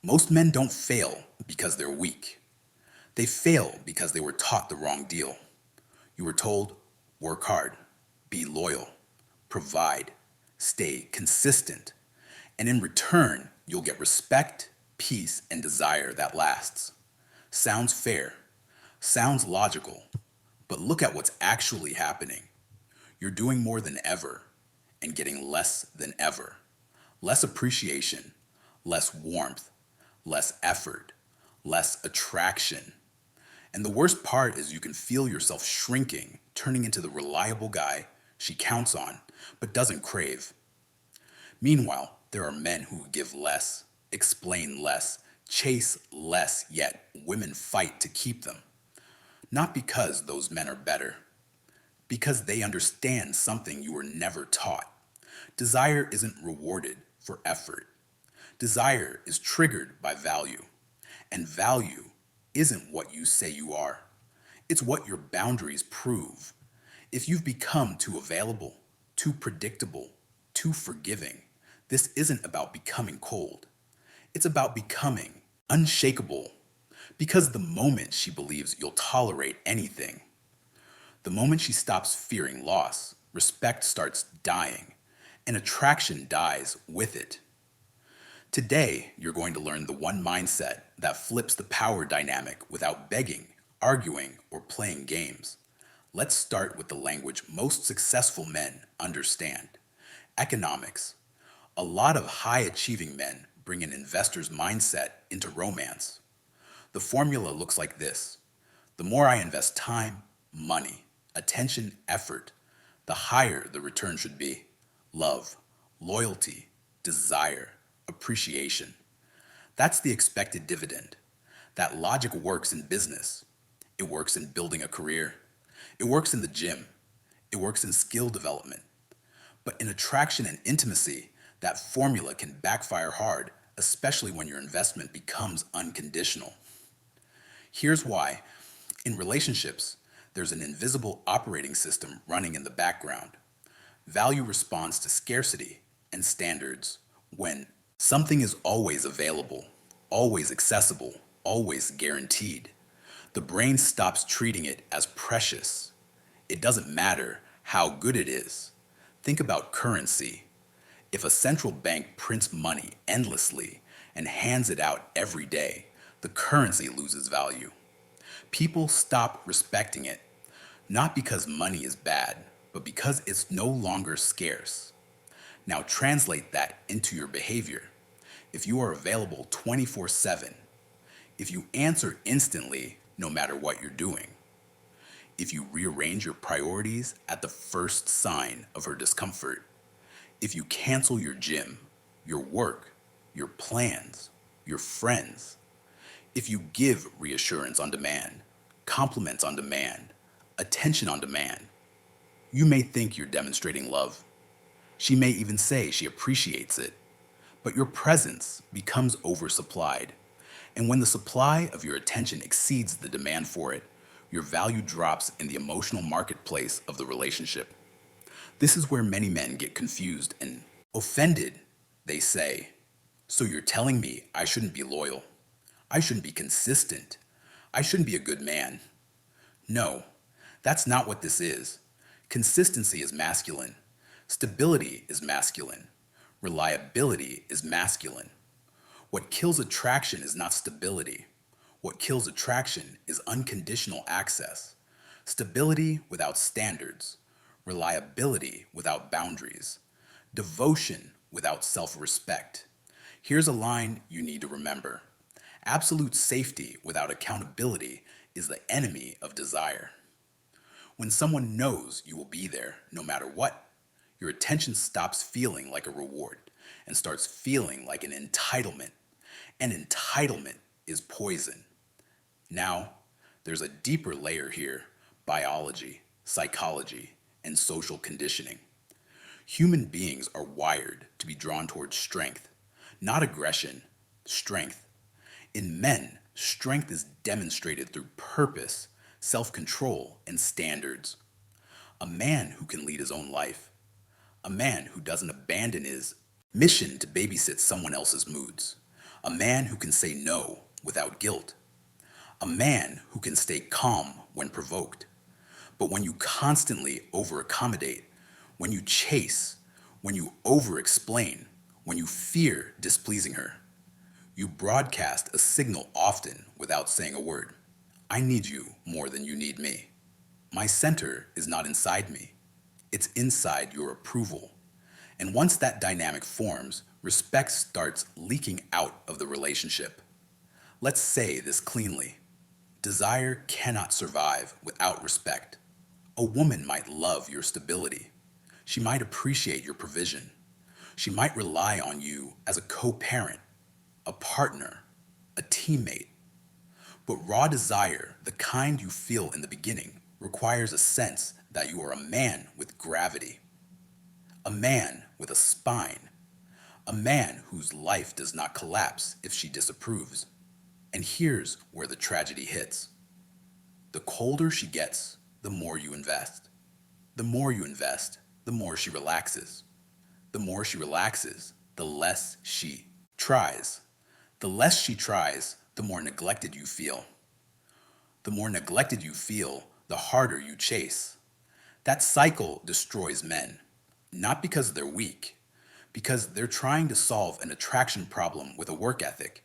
Most men don't fail because they're weak. They fail because they were taught the wrong deal. You were told, work hard, be loyal, provide, stay consistent, and in return, you'll get respect, peace, and desire that lasts. Sounds fair, sounds logical, but look at what's actually happening. You're doing more than ever and getting less than ever. Less appreciation, less warmth, less effort, less attraction. And the worst part is you can feel yourself shrinking, turning into the reliable guy she counts on, but doesn't crave. Meanwhile, there are men who give less, explain less, chase less, yet women fight to keep them. Not because those men are better, because they understand something you were never taught. Desire isn't rewarded for effort. Desire is triggered by value, and value isn't what you say you are. It's what your boundaries prove. If you've become too available, too predictable, too forgiving, this isn't about becoming cold. It's about becoming unshakable. Because the moment she believes you'll tolerate anything, the moment she stops fearing loss, respect starts dying, and attraction dies with it. Today, you're going to learn the one mindset that flips the power dynamic without begging, arguing, or playing games. Let's start with the language most successful men understand: economics. A lot of high achieving men bring an investor's mindset into romance. The formula looks like this: the more I invest time, money, attention, effort, the higher the return should be. Love, loyalty, desire, appreciation. That's the expected dividend. That logic works in business. It works in building a career. It works in the gym. It works in skill development. But in attraction and intimacy, that formula can backfire hard, especially when your investment becomes unconditional. Here's why. In relationships, there's an invisible operating system running in the background. Value responds to scarcity and standards. When something is always available, always accessible, always guaranteed, the brain stops treating it as precious. It doesn't matter how good it is. Think about currency. If a central bank prints money endlessly and hands it out every day, the currency loses value. People stop respecting it, not because money is bad, but because it's no longer scarce. Now translate that into your behavior. If you are available 24/7, if you answer instantly no matter what you're doing, if you rearrange your priorities at the first sign of her discomfort, if you cancel your gym, your work, your plans, your friends, if you give reassurance on demand, compliments on demand, attention on demand, you may think you're demonstrating love. She may even say she appreciates it, but your presence becomes oversupplied. And when the supply of your attention exceeds the demand for it, your value drops in the emotional marketplace of the relationship. This is where many men get confused and offended. They say, so you're telling me I shouldn't be loyal? I shouldn't be consistent? I shouldn't be a good man? No, that's not what this is. Consistency is masculine. Stability is masculine. Reliability is masculine. What kills attraction is not stability. What kills attraction is unconditional access. Stability without standards. Reliability without boundaries. Devotion without self-respect. Here's a line you need to remember. Absolute safety without accountability is the enemy of desire. When someone knows you will be there no matter what, your attention stops feeling like a reward and starts feeling like an entitlement. And entitlement is poison. Now, there's a deeper layer here: biology, psychology, and social conditioning. Human beings are wired to be drawn towards strength, not aggression, strength. In men, strength is demonstrated through purpose, self-control, and standards. A man who can lead his own life. A man who doesn't abandon his mission to babysit someone else's moods. a man who can say no without guilt, a man who can stay calm when provoked. But when you constantly over accommodate, when you chase, when you over explain, when you fear displeasing her, you broadcast a signal often without saying a word. I need you more than you need me. My center is not inside me, it's inside your approval. And once that dynamic forms, respect starts leaking out of the relationship. Let's say this cleanly: desire cannot survive without respect. A woman might love your stability. She might appreciate your provision. She might rely on you as a co-parent, a partner, a teammate. But raw desire, the kind you feel in the beginning, requires a sense that you are a man with gravity, a man with a spine, a man whose life does not collapse if she disapproves. And here's where the tragedy hits. The colder she gets, the more you invest. The more you invest, the more she relaxes. The more she relaxes, the less she tries. The less she tries, the more neglected you feel. The more neglected you feel, the harder you chase. That cycle destroys men, not because they're weak, because they're trying to solve an attraction problem with a work ethic.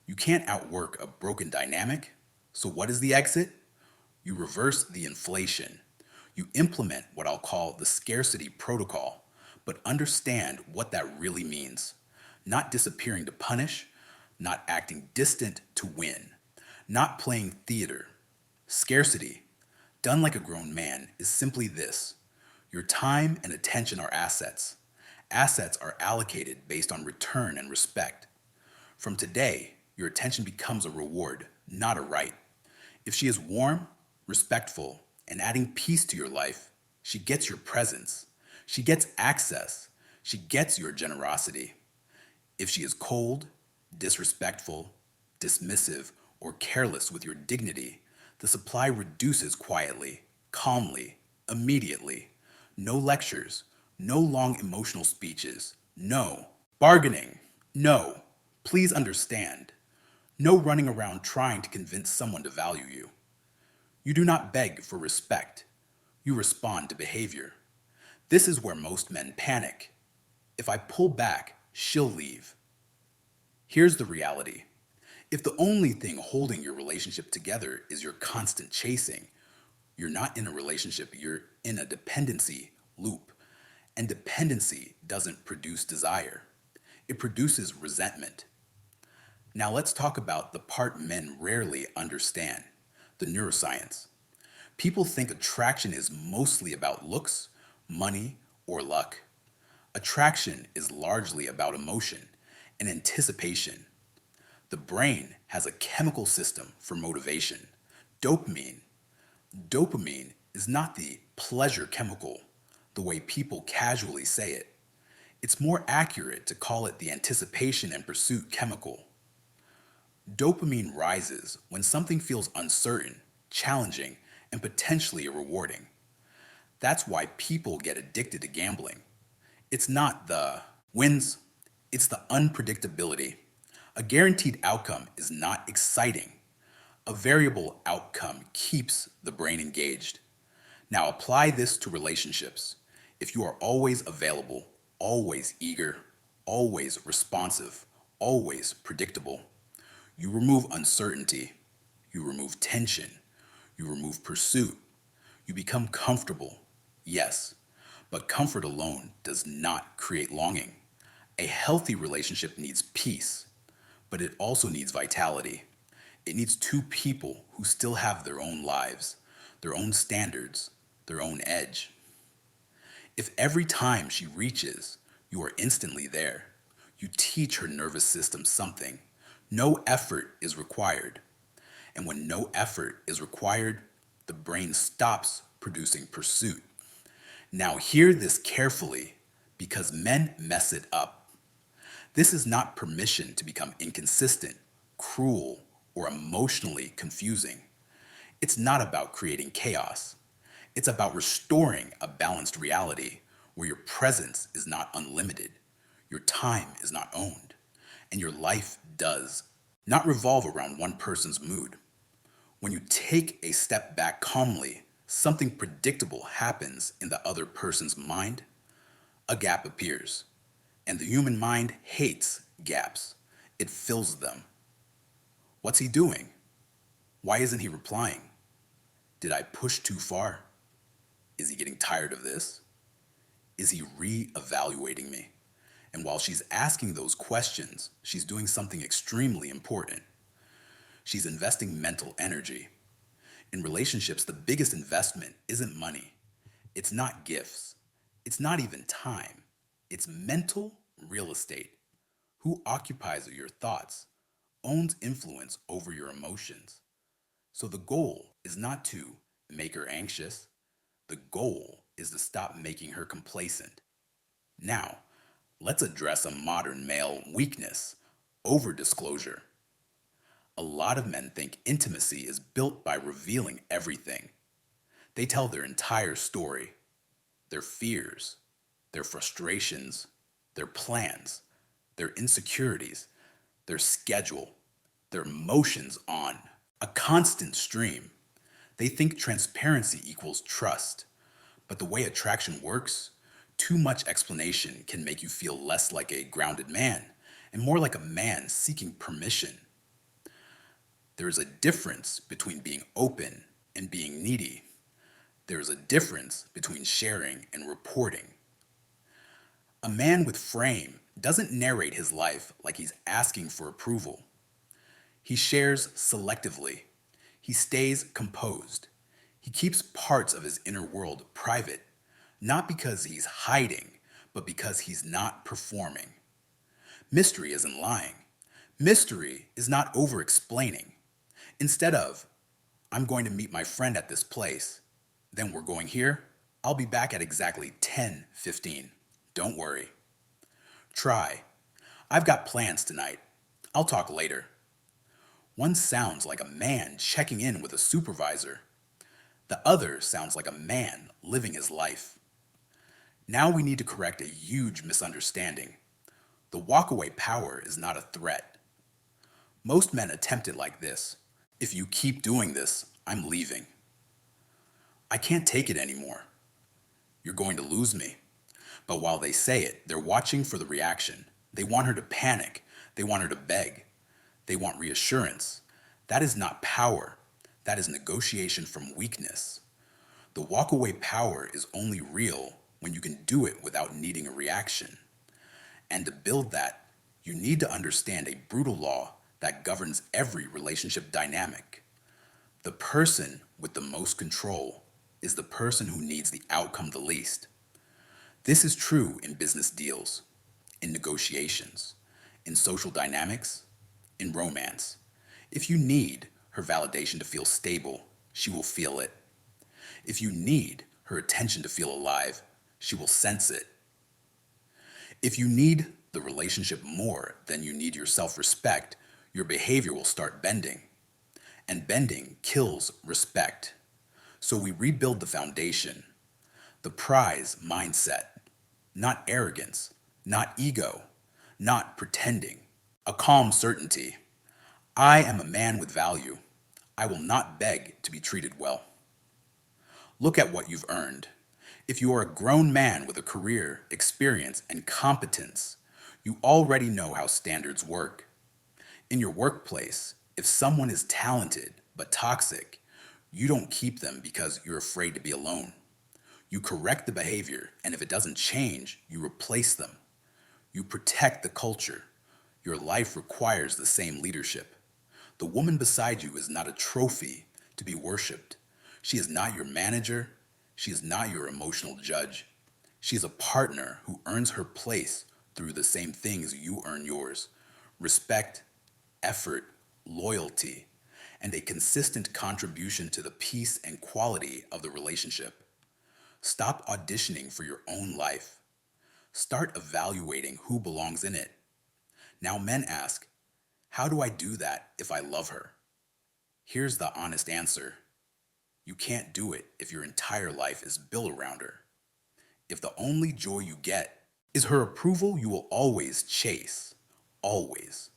You can't outwork a broken dynamic, so what is the exit? You reverse the inflation. You implement what I'll call the scarcity protocol, but understand what that really means. Not disappearing to punish, not acting distant to win, not playing theater. Scarcity, done like a grown man, is simply this: your time and attention are assets. Assets are allocated based on return and respect. From today, your attention becomes a reward, not a right. If she is warm, respectful, and adding peace to your life, she gets your presence. She gets access. She gets your generosity. If she is cold, disrespectful, dismissive, or careless with your dignity, the supply reduces quietly, calmly, immediately. No lectures, no long emotional speeches, no bargaining, no, please understand, no running around trying to convince someone to value you. You do not beg for respect, you respond to behavior. This is where most men panic. If I pull back, she'll leave. Here's the reality. If the only thing holding your relationship together is your constant chasing, you're not in a relationship, you're in a dependency loop. And dependency doesn't produce desire, it produces resentment. Now let's talk about the part men rarely understand: the neuroscience. People think attraction is mostly about looks, money, or luck. Attraction is largely about emotion and anticipation. The brain has a chemical system for motivation: dopamine. Dopamine is not the pleasure chemical, the way people casually say it. It's more accurate to call it the anticipation and pursuit chemical. Dopamine rises when something feels uncertain, challenging, and potentially rewarding. That's why people get addicted to gambling. It's not the wins, it's the unpredictability. A guaranteed outcome is not exciting. A variable outcome keeps the brain engaged. Now apply this to relationships. If you are always available, always eager, always responsive, always predictable, you remove uncertainty, you remove tension, you remove pursuit, you become comfortable. Yes, but comfort alone does not create longing. A healthy relationship needs peace, but it also needs vitality. It needs two people who still have their own lives, their own standards, their own edge. If every time she reaches, you are instantly there, you teach her nervous system something. No effort is required. And when no effort is required, the brain stops producing pursuit. Now hear this carefully, because men mess it up. This is not permission to become inconsistent, cruel, or emotionally confusing. It's not about creating chaos. It's about restoring a balanced reality where your presence is not unlimited, your time is not owned, And your life does not revolve around one person's mood. When you take a step back calmly, something predictable happens in the other person's mind. A gap appears. And the human mind hates gaps. It fills them. What's he doing? Why isn't he replying? Did I push too far? Is he getting tired of this? Is he re-evaluating me? And while she's asking those questions, she's doing something extremely important. She's investing mental energy. In relationships, the biggest investment isn't money. It's not gifts. It's not even time. It's mental real estate. Who occupies your thoughts owns influence over your emotions. So the goal is not to make her anxious. The goal is to stop making her complacent. Now, let's address a modern male weakness: over disclosure. A lot of men think intimacy is built by revealing everything. They tell their entire story, their fears, their frustrations, their plans, their insecurities, their schedule, their emotions on a constant stream. They think transparency equals trust. But the way attraction works, too much explanation can make you feel less like a grounded man and more like a man seeking permission. There is a difference between being open and being needy. There is a difference between sharing and reporting. A man with frame doesn't narrate his life like he's asking for approval. He shares selectively. He stays composed. He keeps parts of his inner world private, not because he's hiding, but because he's not performing. Mystery isn't lying. Mystery is not over explaining. Instead of, I'm going to meet my friend at this place, then we're going here, I'll be back at exactly 10:15. Don't worry. Try, I've got plans tonight. I'll talk later. One sounds like a man checking in with a supervisor. The other sounds like a man living his life. Now we need to correct a huge misunderstanding. The walkaway power is not a threat. Most men attempt it like this: if you keep doing this, I'm leaving. I can't take it anymore. You're going to lose me. But while they say it, they're watching for the reaction. They want her to panic. They want her to beg. They want reassurance. That is not power. That is negotiation from weakness. The walkaway power is only real when you can do it without needing a reaction. And to build that, you need to understand a brutal law that governs every relationship dynamic. The person with the most control is the person who needs the outcome the least. This is true in business deals, in negotiations, in social dynamics, in romance. If you need her validation to feel stable, she will feel it. If you need her attention to feel alive, she will sense it. If you need the relationship more than you need your self-respect, your behavior will start bending. And bending kills respect. So we rebuild the foundation, the prize mindset, not arrogance, not ego, not pretending, a calm certainty. I am a man with value. I will not beg to be treated well. Look at what you've earned. If you are a grown man with a career, experience, and competence, you already know how standards work. In your workplace, if someone is talented but toxic, you don't keep them because you're afraid to be alone. You correct the behavior, and if it doesn't change, you replace them. You protect the culture. Your life requires the same leadership. The woman beside you is not a trophy to be worshipped. She is not your manager. She is not your emotional judge. She is a partner who earns her place through the same things you earn yours: respect, effort, loyalty, and a consistent contribution to the peace and quality of the relationship. Stop auditioning for your own life. Start evaluating who belongs in it. Now men ask, how do I do that if I love her? Here's the honest answer. You can't do it if your entire life is built around her. If the only joy you get is her approval, you will always chase, always.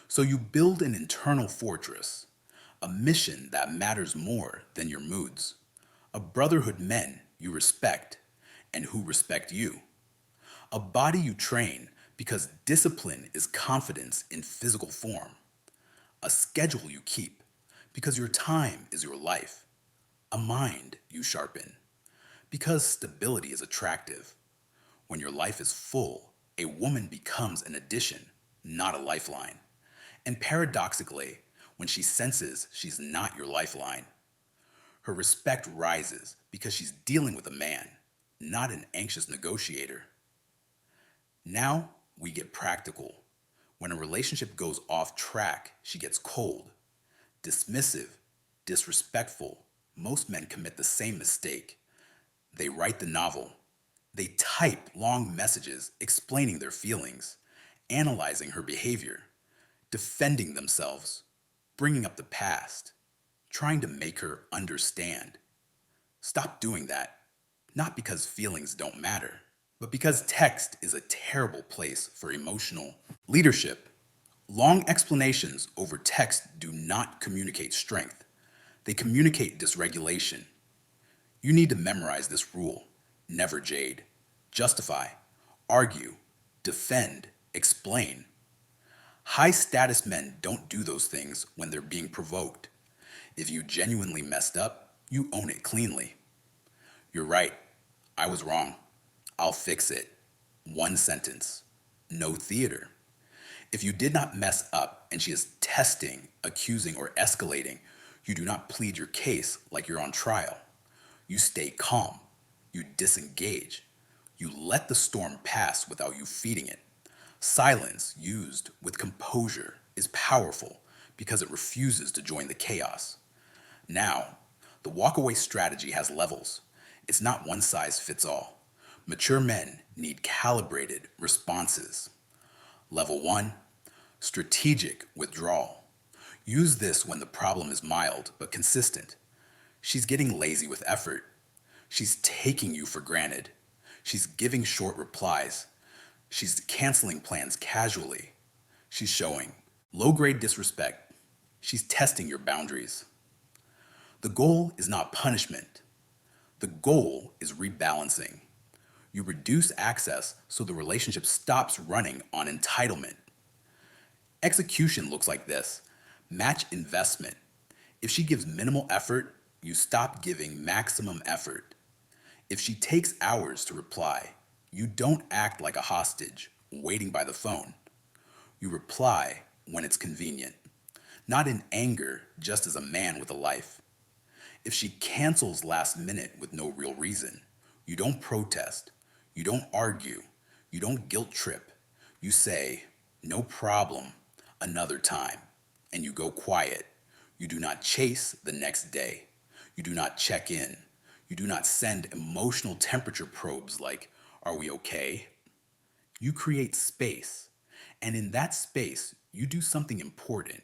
So you build an internal fortress, a mission that matters more than your moods, a brotherhood men you respect and who respect you, a body you train because discipline is confidence in physical form, a schedule you keep because your time is your life, a mind you sharpen because stability is attractive. When your life is full, a woman becomes an addition, not a lifeline. And paradoxically, when she senses she's not your lifeline, her respect rises because she's dealing with a man, not an anxious negotiator. Now we get practical. When a relationship goes off track, she gets cold, dismissive, disrespectful. Most men commit the same mistake. They write the novel. They type long messages explaining their feelings, analyzing her behavior, defending themselves, bringing up the past, trying to make her understand. Stop doing that, not because feelings don't matter, but because text is a terrible place for emotional leadership. Long explanations over text do not communicate strength. They communicate dysregulation. You need to memorize this rule. Never jade. Justify. Argue. Defend. Explain. High status men don't do those things when they're being provoked. If you genuinely messed up, you own it cleanly. You're right. I was wrong. I'll fix it. One sentence. No theater. If you did not mess up and she is testing, accusing, or escalating, you do not plead your case like you're on trial. You stay calm. You disengage. You let the storm pass without you feeding it. Silence used with composure is powerful because it refuses to join the chaos. Now, the walkaway strategy has levels. It's not one size fits all. Mature men need calibrated responses. Level 1, strategic withdrawal. Use this when the problem is mild but consistent. She's getting lazy with effort. She's taking you for granted. She's giving short replies. She's canceling plans casually. She's showing low-grade disrespect. She's testing your boundaries. The goal is not punishment. The goal is rebalancing. You reduce access so the relationship stops running on entitlement. Execution looks like this. Match investment. If she gives minimal effort, you stop giving maximum effort. If she takes hours to reply, you don't act like a hostage, waiting by the phone. You reply when it's convenient, not in anger, just as a man with a life. If she cancels last minute with no real reason, you don't protest, you don't argue, you don't guilt trip. You say, no problem, another time, and you go quiet. You do not chase the next day. You do not check in. You do not send emotional temperature probes like, are we okay? You create space, and in that space, you do something important.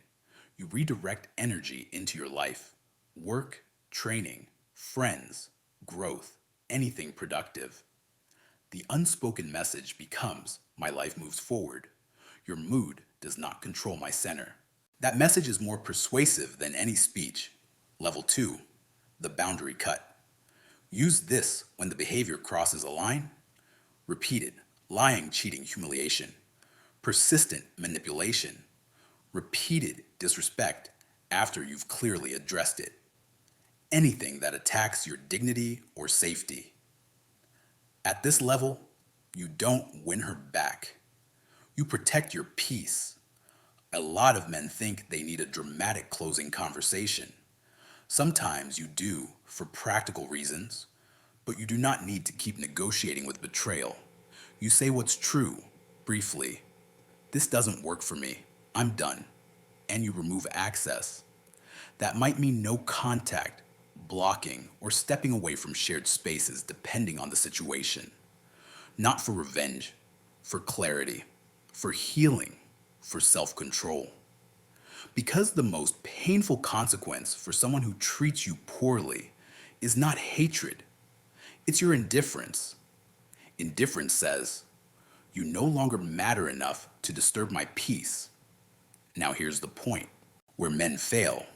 You redirect energy into your life. Work, training, friends, growth, anything productive. The unspoken message becomes, my life moves forward. Your mood does not control my center. That message is more persuasive than any speech. Level 2, the boundary cut. Use this when the behavior crosses a line. Repeated, lying, cheating, humiliation. Persistent manipulation. Repeated disrespect after you've clearly addressed it. Anything that attacks your dignity or safety. At this level, you don't win her back. You protect your peace. A lot of men think they need a dramatic closing conversation. Sometimes you do for practical reasons, but you do not need to keep negotiating with betrayal. You say what's true, briefly. This doesn't work for me. I'm done. And you remove access. That might mean no contact, blocking, or stepping away from shared spaces depending on the situation. Not for revenge, for clarity, for healing, for self-control. Because the most painful consequence for someone who treats you poorly is not hatred, it's your indifference. Indifference says, You no longer matter enough to disturb my peace. Now here's the point. Where men fail,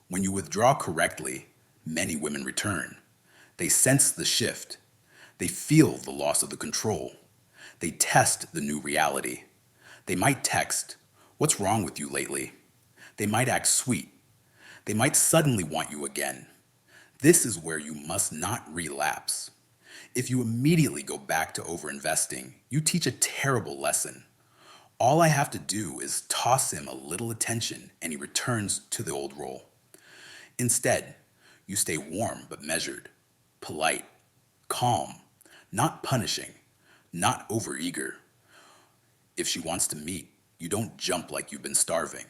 when you withdraw correctly, many women return. They sense the shift. They feel the loss of the control. They test the new reality. They might text, "What's wrong with you lately?" They might act sweet. They might suddenly want you again. This is where you must not relapse. If you immediately go back to overinvesting, you teach a terrible lesson. All I have to do is toss him a little attention and he returns to the old role. Instead, you stay warm but measured, polite, calm, not punishing, not overeager. If she wants to meet, you don't jump like you've been starving.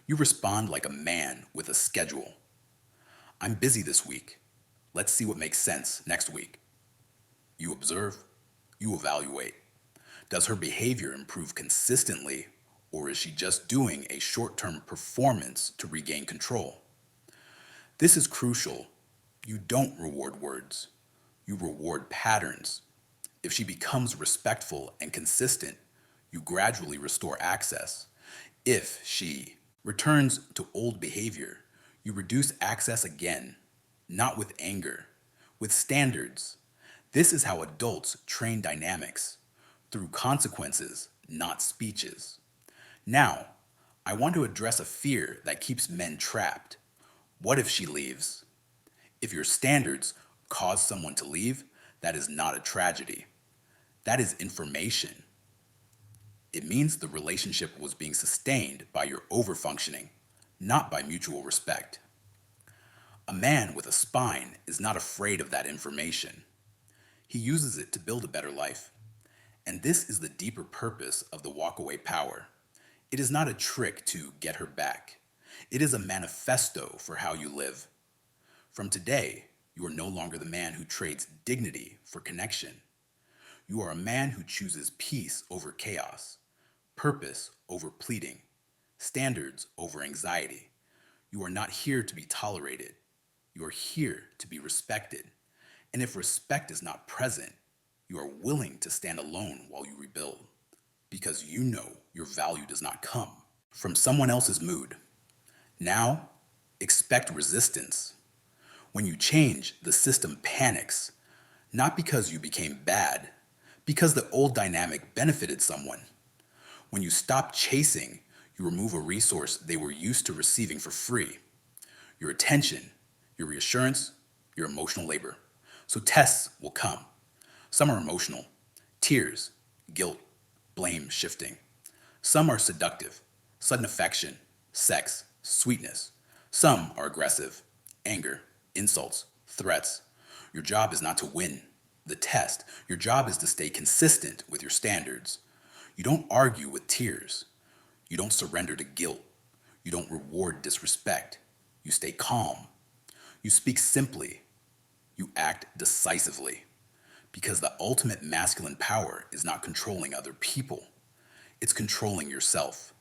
You respond like a man with a schedule. "I'm busy this week. Let's see what makes sense next week." You observe, you evaluate. Does her behavior improve consistently, or is she just doing a short-term performance to regain control? This is crucial. You don't reward words. You reward patterns. If she becomes respectful and consistent, you gradually restore access. If she returns to old behavior, you reduce access again, not with anger, with standards. This is how adults train dynamics, through consequences, not speeches. Now, I want to address a fear that keeps men trapped. What if she leaves? If your standards cause someone to leave, that is not a tragedy. That is information. It means the relationship was being sustained by your overfunctioning, not by mutual respect. A man with a spine is not afraid of that information. He uses it to build a better life. And this is the deeper purpose of the walkaway power. It is not a trick to get her back. It is a manifesto for how you live. From today, you are no longer the man who trades dignity for connection. You are a man who chooses peace over chaos, purpose over pleading, standards over anxiety. You are not here to be tolerated. You are here to be respected. And if respect is not present, you are willing to stand alone while you rebuild, because you know your value does not come from someone else's mood. Now, expect resistance. When you change, the system panics, not because you became bad, because the old dynamic benefited someone. When you stop chasing, you remove a resource they were used to receiving for free: your attention, your reassurance, your emotional labor. So tests will come. Some are emotional: tears, guilt, blame shifting. Some are seductive: sudden affection, sex, sweetness. Some are aggressive: anger, insults, threats. Your job is not to win the test. Your job is to stay consistent with your standards. You don't argue with tears. You don't surrender to guilt. You don't reward disrespect. You stay calm. You speak simply. You act decisively. Because the ultimate masculine power is not controlling other people. It's controlling yourself.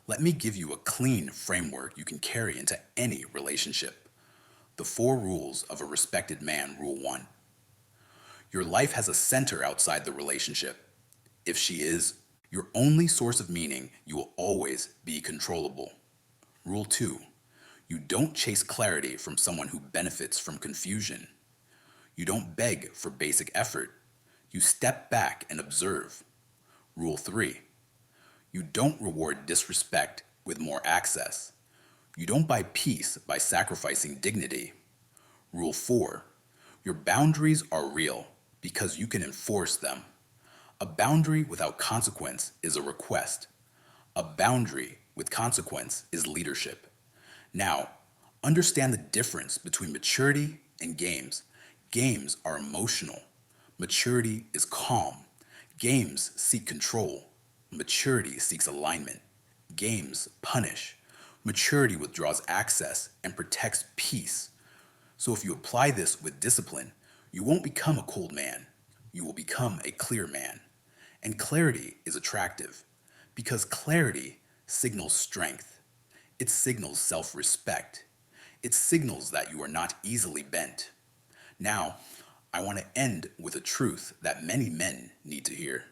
Let me give you a clean framework you can carry into any relationship. The 4 rules of a respected man. Rule 1. Your life has a center outside the relationship. If she is your only source of meaning, you will always be controllable. Rule 2. You don't chase clarity from someone who benefits from confusion. You don't beg for basic effort. You step back and observe. Rule 3. You don't reward disrespect with more access. You don't buy peace by sacrificing dignity. Rule 4. Your boundaries are real because you can enforce them. A boundary without consequence is a request. A boundary with consequence is leadership. Now, understand the difference between maturity and games. Games are emotional. Maturity is calm. Games seek control. Maturity seeks alignment. Games punish. Maturity withdraws access and protects peace. So if you apply this with discipline, you won't become a cold man. You will become a clear man. And clarity is attractive because clarity signals strength. It signals self-respect. It signals that you are not easily bent. Now, I want to end with a truth that many men need to hear.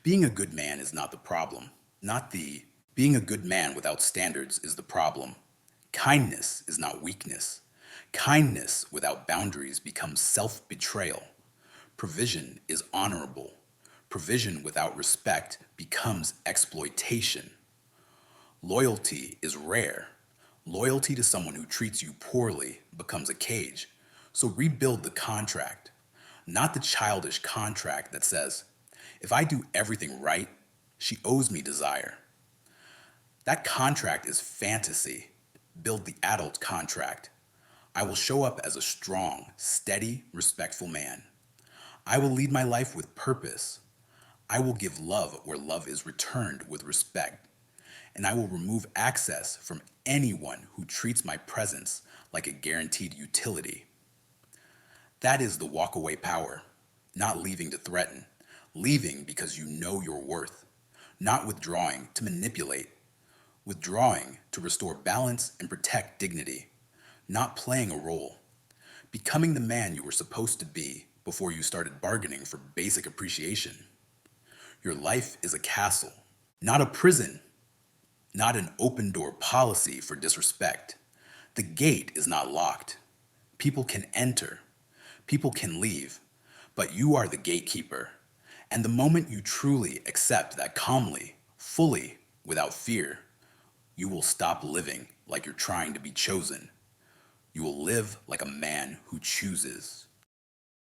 Being a good man is not the problem. Not the being a good man without standards is the problem. Kindness is not weakness. Kindness without boundaries becomes self betrayal. Provision is honorable. Provision without respect becomes exploitation. Loyalty is rare. Loyalty to someone who treats you poorly becomes a cage. So rebuild the contract, not the childish contract that says, if I do everything right, she owes me desire. That contract is fantasy. Build the adult contract. I will show up as a strong, steady, respectful man. I will lead my life with purpose. I will give love where love is returned with respect. And I will remove access from anyone who treats my presence like a guaranteed utility. That is the walkaway power, not leaving to threaten, leaving because you know your worth, not withdrawing to manipulate, withdrawing to restore balance and protect dignity, not playing a role, becoming the man you were supposed to be before you started bargaining for basic appreciation. Your life is a castle, not a prison, not an open door policy for disrespect. The gate is not locked. People can enter, people can leave, but you are the gatekeeper. And the moment you truly accept that calmly, fully, without fear, you will stop living like you're trying to be chosen. You will live like a man who chooses.